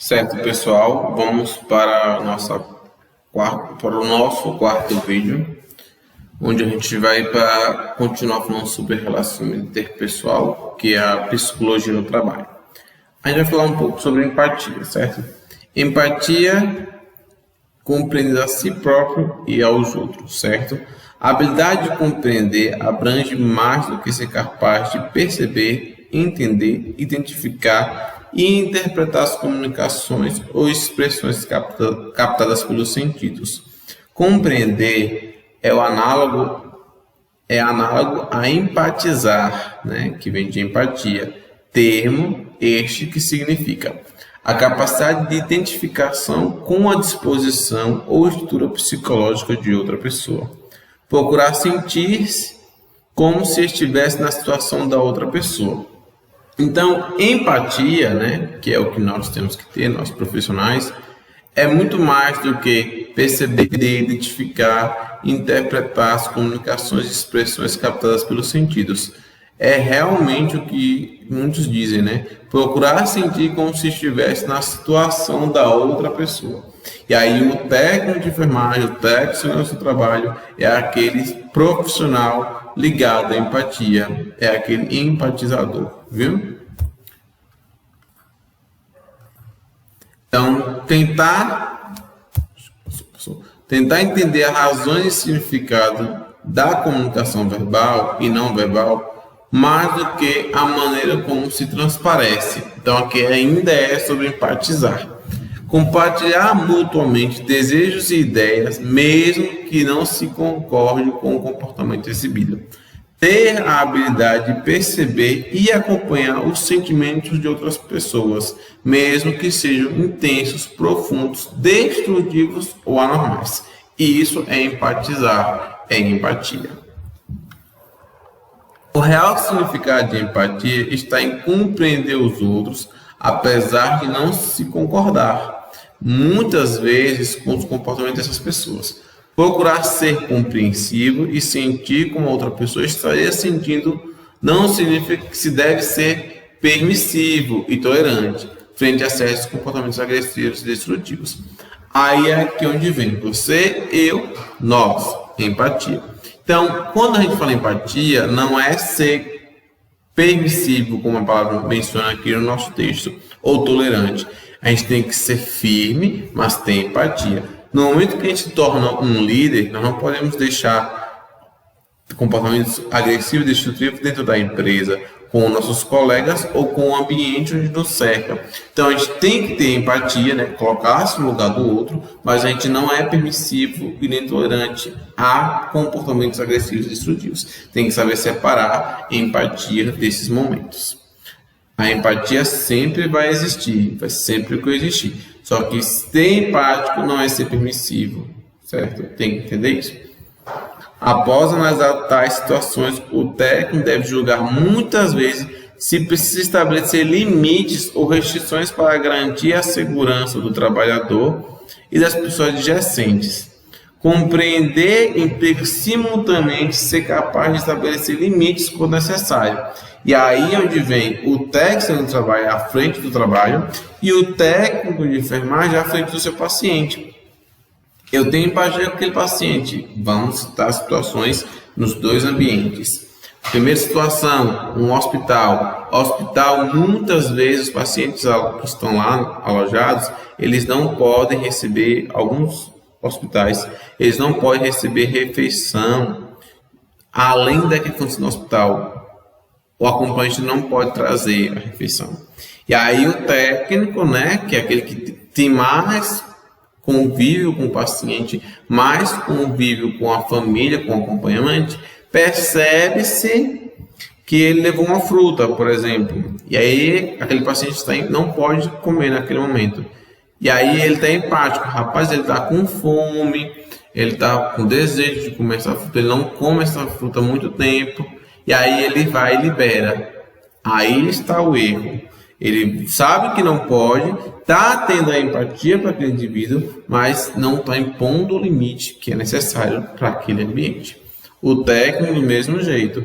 Certo, pessoal, vamos para o nosso quarto vídeo, onde a gente vai para continuar falando sobre relacionamento interpessoal, que é a psicologia no trabalho. A gente vai falar um pouco sobre empatia, certo? Empatia, compreender a si próprio e aos outros, certo? A habilidade de compreender abrange mais do que ser capaz de perceber, entender, identificar e interpretar as comunicações ou expressões captadas pelos sentidos. Compreender é análogo a empatizar, né, que vem de empatia, termo este que significa a capacidade de identificação com a disposição ou estrutura psicológica de outra pessoa. Procurar sentir-se como se estivesse na situação da outra pessoa. Então, empatia, né, que é o que nós temos que ter, nós profissionais, é muito mais do que perceber, identificar, interpretar as comunicações e expressões captadas pelos sentidos. É realmente o que muitos dizem, né? Procurar sentir como se estivesse na situação da outra pessoa. E aí o técnico de enfermagem, o técnico de segurança do trabalho é aquele profissional ligado à empatia, é aquele empatizador, viu? Então, tentar entender as razões e significado da comunicação verbal e não verbal mais do que a maneira como se transparece. Então, aqui ainda é sobre empatizar. Compartilhar mutuamente desejos e ideias, mesmo que não se concorde com o comportamento exibido. Ter a habilidade de perceber e acompanhar os sentimentos de outras pessoas, mesmo que sejam intensos, profundos, destrutivos ou anormais. E isso é empatizar, é empatia. O real significado de empatia está em compreender os outros, apesar de não se concordar, muitas vezes, com os comportamentos dessas pessoas. Procurar ser compreensivo e sentir como a outra pessoa estaria sentindo não significa que se deve ser permissivo e tolerante frente a certos comportamentos agressivos e destrutivos. Aí é aqui onde vem você, eu, nós, empatia. Então, quando a gente fala empatia, não é ser permissivo, como a palavra menciona aqui no nosso texto, ou tolerante. A gente tem que ser firme, mas ter empatia. No momento que a gente se torna um líder, nós não podemos deixar comportamentos agressivos e destrutivos dentro da empresa, com nossos colegas ou com o ambiente onde nos cerca. Então a gente tem que ter empatia, né? Colocar-se no lugar do outro, mas a gente não é permissivo e nem tolerante a comportamentos agressivos e destrutivos. Tem que saber separar empatia desses momentos. A empatia sempre vai existir, vai sempre coexistir. Só que ser empático não é ser permissivo, certo? Tem que entender isso. Após analisar tais situações, o técnico deve julgar muitas vezes se precisa estabelecer limites ou restrições para garantir a segurança do trabalhador e das pessoas adjacentes. Compreender implica simultaneamente ser capaz de estabelecer limites quando necessário. E aí é onde vem o técnico do trabalho à frente do trabalho e o técnico de enfermagem à frente do seu paciente. Eu tenho empatia com aquele paciente. Vamos citar situações nos dois ambientes. Primeira situação, um hospital. Hospital, muitas vezes os pacientes que estão lá alojados, eles não podem receber, alguns hospitais, eles não podem receber refeição além da que acontece no hospital. O acompanhante não pode trazer a refeição. E aí o técnico, né, que é aquele que tem mais convívio com o paciente, mais convívio com a família, com o acompanhante, percebe-se que ele levou uma fruta, por exemplo, e aí aquele paciente não pode comer naquele momento. E aí ele está empático, rapaz, ele está com fome, ele está com desejo de comer essa fruta, ele não come essa fruta há muito tempo, e aí ele vai e libera. Aí está o erro. Ele sabe que não pode, está tendo a empatia para aquele indivíduo, mas não está impondo o limite que é necessário para aquele ambiente. O técnico, do mesmo jeito,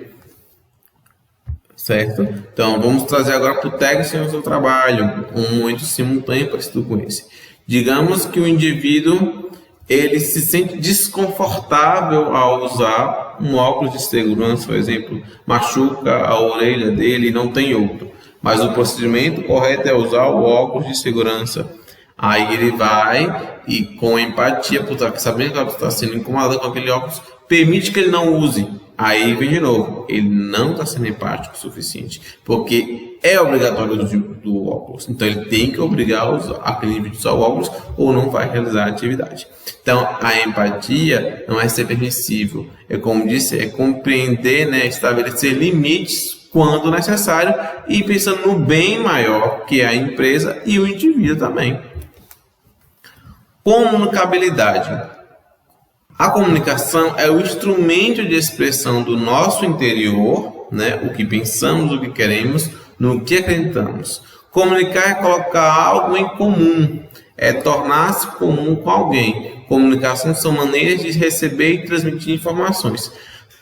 certo? Então, vamos trazer agora para o técnico no seu trabalho, um momento simultâneo parecido com esse. Digamos que o indivíduo ele se sente desconfortável ao usar um óculos de segurança, por exemplo, machuca a orelha dele e não tem outro. Mas o procedimento correto é usar o óculos de segurança. Aí ele vai e com empatia, sabendo que ela está sendo incomodada com aquele óculos, permite que ele não use. Aí vem de novo, ele não está sendo empático o suficiente, porque é obrigatório do óculos. Então ele tem que obrigar aquele indivíduo a usar o óculos ou não vai realizar a atividade. Então a empatia não é ser permissível, é como disse, é compreender, né, estabelecer limites quando necessário e pensando no bem maior que é a empresa e o indivíduo também. Comunicabilidade. A comunicação é o instrumento de expressão do nosso interior, né? O que pensamos, o que queremos, no que acreditamos. Comunicar é colocar algo em comum, é tornar-se comum com alguém. Comunicação são maneiras de receber e transmitir informações.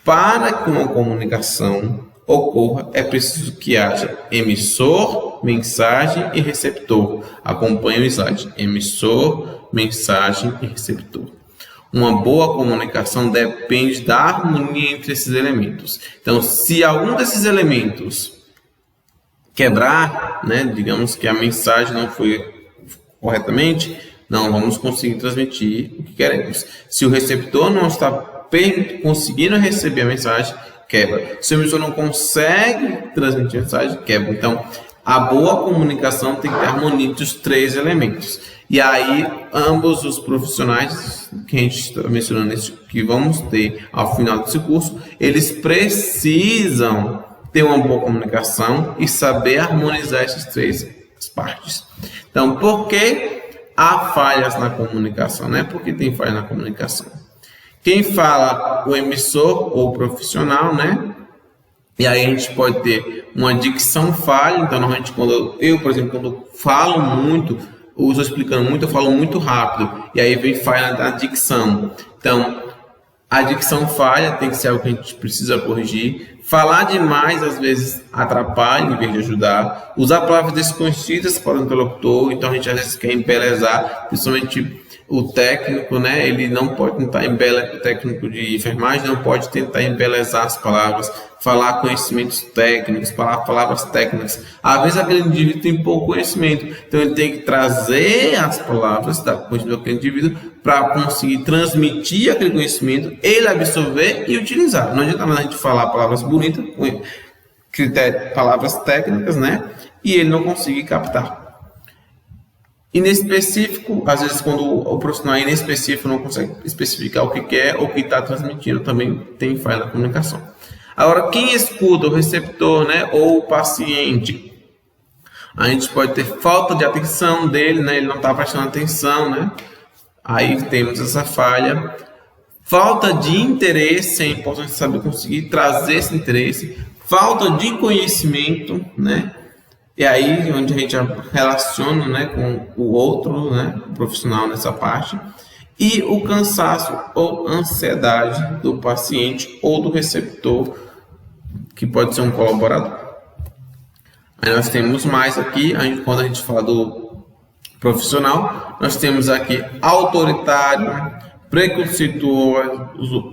Para que uma comunicação ocorra, é preciso que haja emissor, mensagem e receptor. Acompanhe o slide. Emissor, mensagem e receptor. Uma boa comunicação depende da harmonia entre esses elementos. Então, se algum desses elementos quebrar, né, digamos que a mensagem não foi corretamente, não vamos conseguir transmitir o que queremos. Se o receptor não está conseguindo receber a mensagem, quebra. Se o emissor não consegue transmitir a mensagem, quebra. Então, a boa comunicação tem que ter harmonia entre os três elementos. E aí, ambos os profissionais que a gente está mencionando, que vamos ter ao final desse curso, eles precisam ter uma boa comunicação e saber harmonizar essas três partes. Então, por que há falhas na comunicação, né? Por que tem falha na comunicação? Quem fala, o emissor ou o profissional, né? E aí a gente pode ter uma dicção falha. Então, normalmente, quando eu, por exemplo, quando falo muito, estou explicando muito, eu falo muito rápido. E aí vem falha na dicção. Então, a dicção falha, tem que ser algo que a gente precisa corrigir. Falar demais, às vezes, atrapalha em vez de ajudar. Usar palavras desconhecidas para o interlocutor. Então, a gente às vezes quer embelezar, principalmente o técnico, né? Ele não pode tentar embelezar, o técnico de enfermagem não pode tentar embelezar as palavras, falar conhecimentos técnicos, falar palavras técnicas. Às vezes aquele indivíduo tem pouco conhecimento, então ele tem que trazer as palavras da conhecimento daquele indivíduo para conseguir transmitir aquele conhecimento, ele absorver e utilizar. Não adianta mais a gente falar palavras bonitas, palavras técnicas, né? E ele não conseguir captar. Inespecífico, às vezes quando o profissional é inespecífico, não consegue especificar o que quer ou o que está transmitindo, também tem falha na comunicação. Agora, quem escuta, o receptor, né, ou o paciente, a gente pode ter falta de atenção dele, né, ele não está prestando atenção, né, aí temos essa falha. Falta de interesse, é importante saber conseguir trazer esse interesse. Falta de conhecimento, né, e aí onde a gente relaciona, né, com o outro, né, o profissional nessa parte. E o cansaço ou ansiedade do paciente ou do receptor, que pode ser um colaborador. Aí nós temos mais aqui, quando a gente fala do profissional, nós temos aqui autoritário, preconceituoso,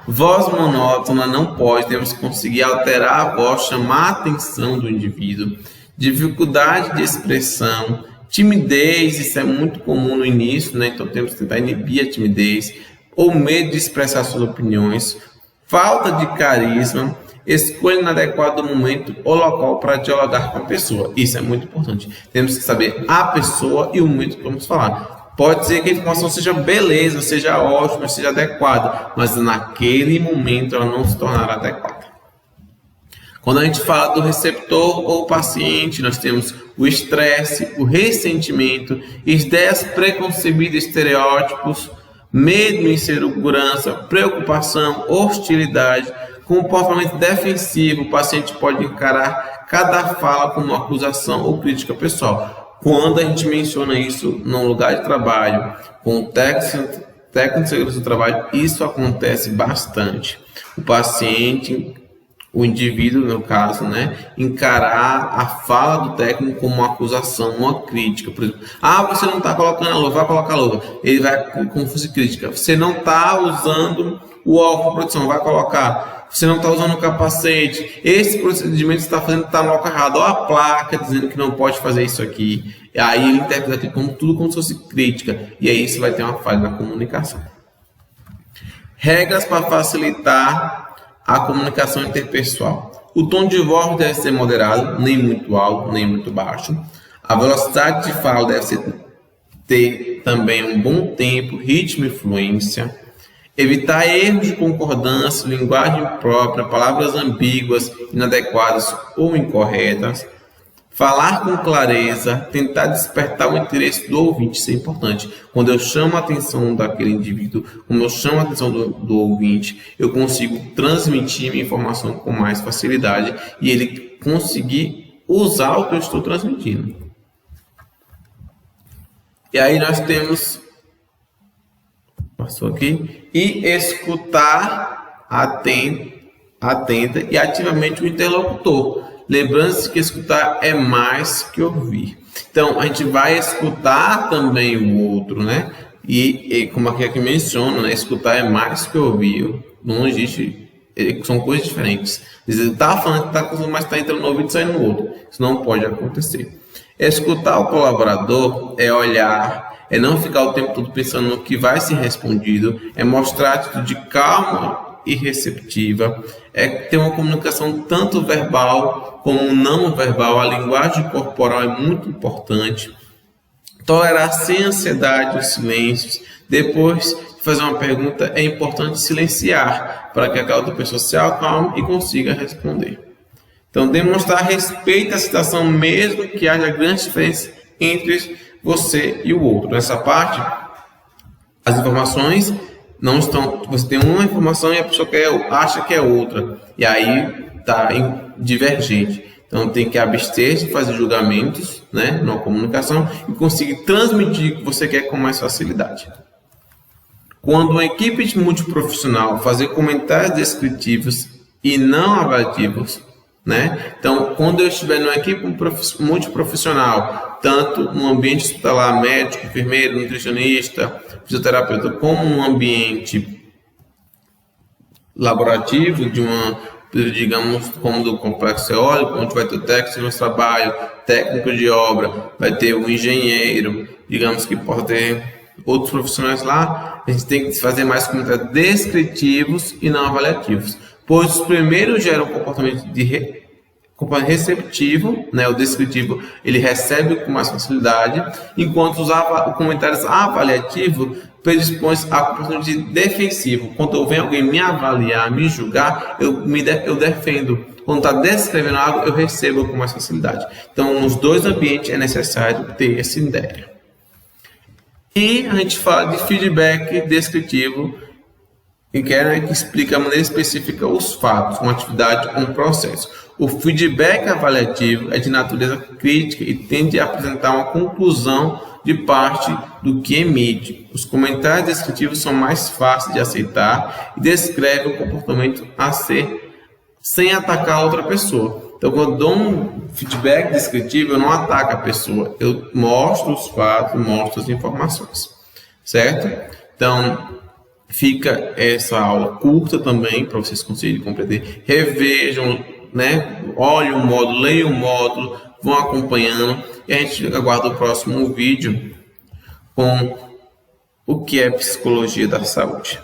voz monótona, não pode, temos que conseguir alterar a voz, chamar a atenção do indivíduo, dificuldade de expressão, timidez, isso é muito comum no início, né? Então temos que tentar inibir a timidez, ou medo de expressar suas opiniões, falta de carisma, escolha inadequada do momento ou local para dialogar com a pessoa. Isso é muito importante. Temos que saber a pessoa e o momento que vamos falar. Pode ser que a informação seja beleza, seja ótima, seja adequada, mas naquele momento ela não se tornará adequada. Quando a gente fala do receptor ou paciente, nós temos o estresse, o ressentimento, ideias preconcebidas, estereótipos, medo, insegurança, preocupação, hostilidade, comportamento defensivo. O paciente pode encarar cada fala como uma acusação ou crítica pessoal. Quando a gente menciona isso num lugar de trabalho, com o técnico técnico de segurança do trabalho, isso acontece bastante. O paciente, o indivíduo, no caso, né, encarar a fala do técnico como uma acusação, uma crítica. Por exemplo, você não está colocando a luva, vai colocar a luva. Ele vai como se fosse crítica. Você não está usando o óculos de proteção, vai colocar. Você não está usando o capacete. Esse procedimento que você está fazendo está no local errado. Olha a placa dizendo que não pode fazer isso aqui. E aí ele interpreta aquilo como tudo como se fosse crítica. E aí você vai ter uma falha na comunicação. Regras para facilitar a comunicação interpessoal. O tom de voz deve ser moderado, nem muito alto, nem muito baixo. A velocidade de fala deve ter também um bom tempo, ritmo e fluência. Evitar erros de concordância, linguagem própria, palavras ambíguas, inadequadas ou incorretas. Falar com clareza, tentar despertar o interesse do ouvinte, isso é importante. Quando eu chamo a atenção daquele indivíduo, quando eu chamo a atenção do ouvinte, eu consigo transmitir minha informação com mais facilidade e ele conseguir usar o que eu estou transmitindo. E aí nós temos, passou aqui, e escutar atenta e ativamente o interlocutor. Lembrando-se que escutar é mais que ouvir. Então, a gente vai escutar também o outro, né? E como aqui menciona, né? Escutar é mais que ouvir. Não existe, são coisas diferentes. Você está falando que está com, mas está entrando no ouvido e saindo no outro. Isso não pode acontecer. Escutar o colaborador é olhar, é não ficar o tempo todo pensando no que vai ser respondido, é mostrar atitude calma e receptiva, é ter uma comunicação tanto verbal como não verbal. A linguagem corporal é muito importante. Tolerar sem ansiedade os silêncios. Depois de fazer uma pergunta, é importante silenciar para que a outra pessoa se acalme e consiga responder. Então, demonstrar respeito à situação, mesmo que haja grande diferença entre você e o outro. Nessa parte, as informações não estão, você tem uma informação e a pessoa acha que é outra, e aí está divergente. Então tem que abster de fazer julgamentos, né, na comunicação, e conseguir transmitir o que você quer com mais facilidade. Quando uma equipe multiprofissional fazer comentários descritivos e não avaliativos, né? Então, quando eu estiver numa equipe multiprofissional, tanto no ambiente hospitalar, médico, enfermeiro, nutricionista, fisioterapeuta, como no ambiente laborativo, digamos, como do complexo eólico, onde vai ter o técnico de trabalho, técnico de obra, vai ter o engenheiro, digamos que possa ter outros profissionais lá, a gente tem que fazer mais comentários descritivos e não avaliativos, pois os primeiros geram um comportamento receptivo, né? O descritivo ele recebe com mais facilidade, enquanto os comentários avaliativos predispõem a comportamento de defensivo. Quando vem alguém me avaliar, me julgar, eu defendo. Quando está descrevendo algo, eu recebo com mais facilidade. Então, nos dois ambientes é necessário ter essa ideia. E a gente fala de feedback descritivo, que explica de maneira específica os fatos, uma atividade ou um processo. O feedback avaliativo é de natureza crítica e tende a apresentar uma conclusão de parte do que emite. Os comentários descritivos são mais fáceis de aceitar e descrevem o comportamento a ser sem atacar a outra pessoa. Então, quando eu dou um feedback descritivo, eu não ataco a pessoa, eu mostro os fatos, mostro as informações, certo? Então, fica essa aula curta também, para vocês conseguirem compreender. Revejam, né? Olhem o módulo, leiam o módulo, vão acompanhando e a gente aguarda o próximo vídeo com o que é psicologia da saúde.